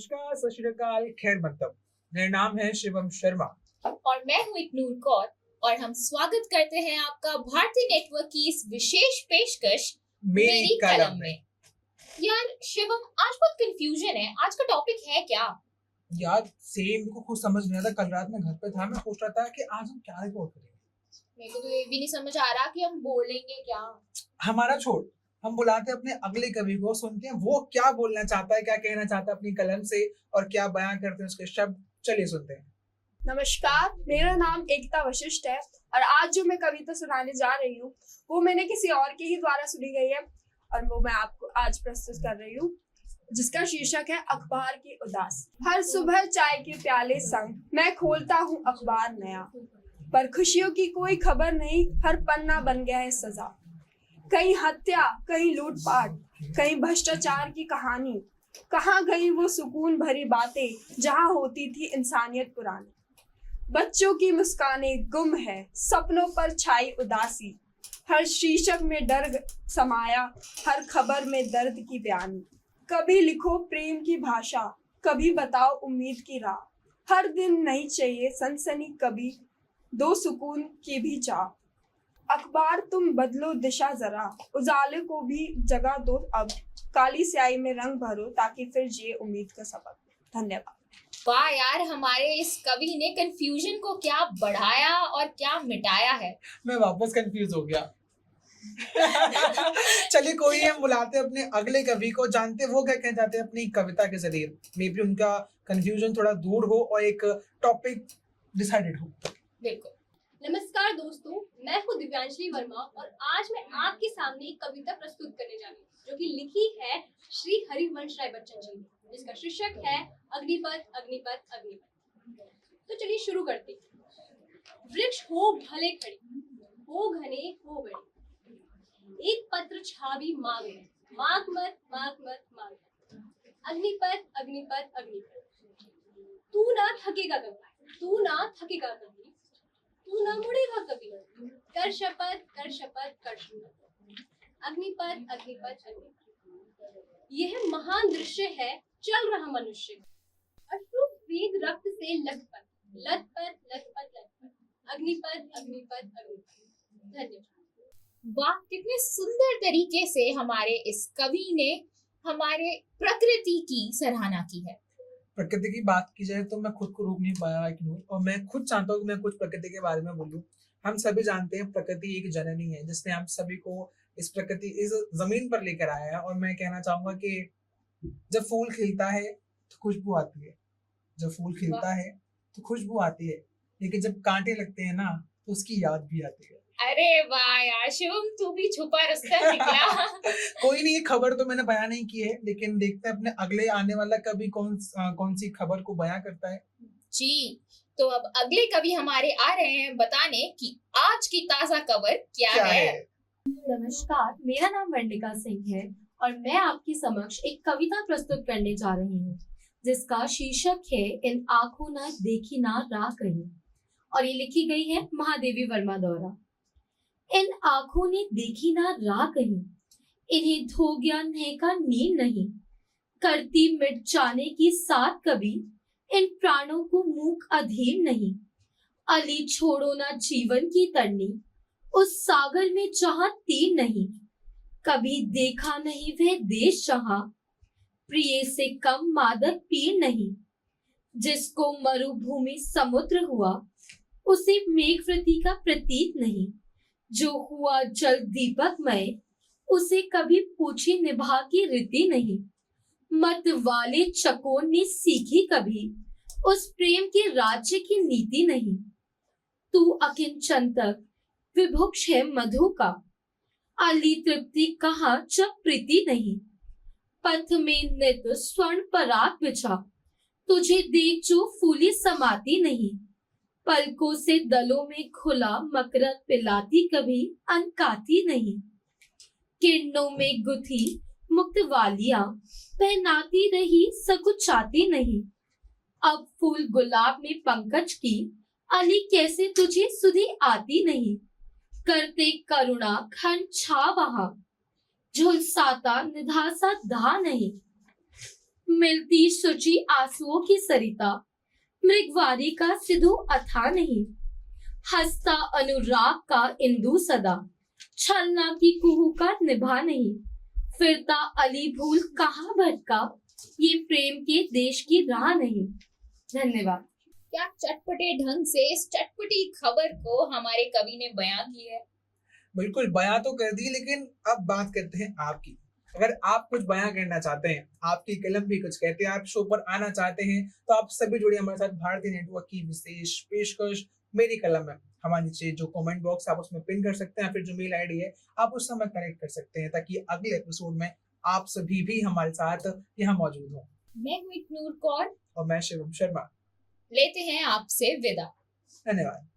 नमस्कार, सत श्री अकाल, खैर मतलब। मेरा नाम है शिवम शर्मा और मैं हूँ इग्नूर कौर और हम स्वागत करते हैं आपका भारतीय नेटवर्क की इस विशेष पेशकश मेरी कलम में। यार शिवम, आज बहुत कंफ्यूजन है। आज का टॉपिक है क्या? यार सेम को कुछ समझ नहीं आता। कल रात में घर पे था, मैं सोच रहा था कि आज हम क्या रिपोर्ट करेंगे। मेरे को तो ये भी नहीं समझ आ रहा कि हम बोलेंगे क्या। हमारा छोड़, हम बुलाते हैं अपने अगले कवि को, सुनते हैं वो क्या बोलना चाहता है, क्या कहना चाहता है अपनी कलम से और क्या बयां करते हैं उसके शब्द। चलिए सुनते हैं। नमस्कार, मेरा नाम एकता वशिष्ठ है और आज जो मैं कविता सुनाने जा रही हूँ वो मैंने किसी और के ही द्वारा सुनी गई है और वो मैं आपको आज प्रस्तुत कर रही हूँ, जिसका शीर्षक है अखबार की उदास। हर सुबह चाय के प्याले संग मैं खोलता हूँ अखबार नया, पर खुशियों की कोई खबर नहीं, हर पन्ना बन गया है सजा। कहीं हत्या, कहीं लूटपाट, कहीं भ्रष्टाचार की कहानी। कहाँ गई वो सुकून भरी बातें जहाँ होती थी इंसानियत पुरानी। बच्चों की मुस्कानें गुम है, सपनों पर छाई उदासी। हर शीर्षक में डर समाया, हर खबर में दर्द की बयानी। कभी लिखो प्रेम की भाषा, कभी बताओ उम्मीद की राह। हर दिन नहीं चाहिए सनसनी, कभी दो सुकून की भी चाह। अखबार तुम बदलो दिशा जरा, उजाले को भी जगह दो अब। काली स्याही में रंग भरो ताकि फिर जिए उम्मीद का सबक। धन्यवाद। वाह यार, हमारे इस कवि ने कंफ्यूजन को क्या बढ़ाया और क्या मिटाया है। मैं वापस कंफ्यूज हो गया। चलिए कोई नहीं, हम बुलाते हैं अपने अगले कवि को, जानते वो क्या कहना चाहते हैं अपनी कविता के जरिए। मे बी उनका कंफ्यूजन थोड़ा दूर हो और एक टॉपिक डिसाइडेड हो। बिल्कुल। नमस्कार दोस्तों, मैं हूँ दिव्यांजलि वर्मा और आज मैं आपके सामने एक कविता प्रस्तुत करने जा रही हूँ जो कि लिखी है श्री हरिवंश राय बच्चन जी ने, जिसका शीर्षक है अग्निपथ अग्निपथ अग्निपथ। तो चलिए शुरू करते हैं। वृक्ष हो भले खड़ी, हो घने हो बड़े, एक पत्र छावी मांग मत, मांग मत मांग मत मांग मत। अग्निपथ अग्निपथ अग्निपथ, तू ना थकेगा कभी, तू ना थकेगा कभी, तू ना मुड़ेगा कभी, कर शपथ कर शपथ कर शपथ। अग्निपथ अग्निपथ अग्निपथ, यह महान दृश्य है चल रहा मनुष्य, अश्रु स्वेद रक्त से लथपथ लथपथ लथपथ लथपथ। अग्निपथ अग्निपथ अग्निपथ। धन्यवाद। वाह, कितने सुंदर तरीके से हमारे इस कवि ने हमारे प्रकृति की सराहना की है। प्रकृति की बात की जाए तो मैं खुद को रोक नहीं पाया इग्नोर, और मैं खुद चाहता हूँ कि मैं कुछ प्रकृति के बारे में बोलूँ। हम सभी जानते हैं प्रकृति एक जननी है जिसने हम सभी को इस प्रकृति इस जमीन पर लेकर आया है। और मैं कहना चाहूंगा कि जब फूल खिलता है तो खुशबू आती है, जब फूल खिलता है तो खुशबू आती है, लेकिन जब कांटे लगते हैं ना तो उसकी याद भी आती है। अरे वाह यार शिवम, तू भी छुपा रुस्तम निकला। कोई नहीं, ये खबर तो मैंने बयां नहीं की है, लेकिन देखते हैं अपने अगले आने वाला कवि कौन सी खबर को बयां करता है। जी, तो अब अगले कवि हमारे आ रहे हैं बताने कि आज की ताजा खबर क्या है। नमस्कार, मेरा नाम वर्णिका सिंह है और मैं आपके समक्ष एक कविता प्रस्तुत करने जा रही हूँ, जिसका शीर्षक है इन आंखों ना देखी ना राह कहीं, और ये लिखी गई है महादेवी वर्मा द्वारा। इन आंखों ने देखी ना राह कहीं, इन्हें धो गया का नींद नहीं, करती मिट जाने की साथ कभी, इन प्राणों को मूक अधीर नहीं। अली छोड़ो ना जीवन की तरनी, उस सागर में जहां तीर नहीं, कभी देखा नहीं वह देश जहां, प्रिय से कम मादक पीर नहीं। जिसको मरुभूमि समुद्र हुआ, उसे मेघवृति का प्रतीक नहीं। जो हुआ जल दीपकमय, उसे कभी पूछी निभा की रीति नहीं। मत वाले चकोर ने सीखी कभी, उस प्रेम के राज्य की नीति नहीं। तू अकिंचन तक विभुक्ष है मधु का, अली तृप्ति कहाँ जब प्रीति नहीं। पथ में नित स्वर्ण पराग बिछा, तुझे देख जो फूली समाती नहीं। पलकों से दलों में खुला मकरंद पिलाती कभी अनकाती नहीं। किरणों में गुथी मुक्त वालियां पहनाती रही सकुचाती नहीं। अब फूल गुलाब में पंकज की, अली कैसे तुझे सुधी आती नहीं। करते करुणा खंड छा वहां, झुलसाता निधासा धा नहीं। मिलती शुचि आंसुओं की सरिता, मृगवारी का सिधु अथा नहीं, हंसता अनुराग का इंदु सदा, छलना की कुहू का निभा नहीं, फिरता अली भूल कहाँ भटका, ये प्रेम के देश की राह नहीं। धन्यवाद। क्या चटपटे ढंग से इस चटपटी खबर को हमारे कवि ने बयान किया है। बिल्कुल बयां तो कर दी, लेकिन अब बात करते हैं आपकी। अगर आप कुछ बयां करना चाहते हैं, आपकी कलम भी कुछ कहते हैं, आप शो पर आना चाहते हैं, तो आप सभी जुड़िए हमारे साथ भारतीय नेटवर्क की विशेष पेशकश मेरी कलम है। हमारे नीचे जो कमेंट बॉक्स है आप उसमें पिन कर सकते हैं, फिर जो मेल आईडी है आप उससे हमें कनेक्ट कर सकते हैं, ताकि अगले एपिसोड में आप सभी भी हमारे साथ यहाँ मौजूद हो। मैं हूँ नूर कौर और मैं शिवम शर्मा। लेते हैं आपसे विदा। धन्यवाद।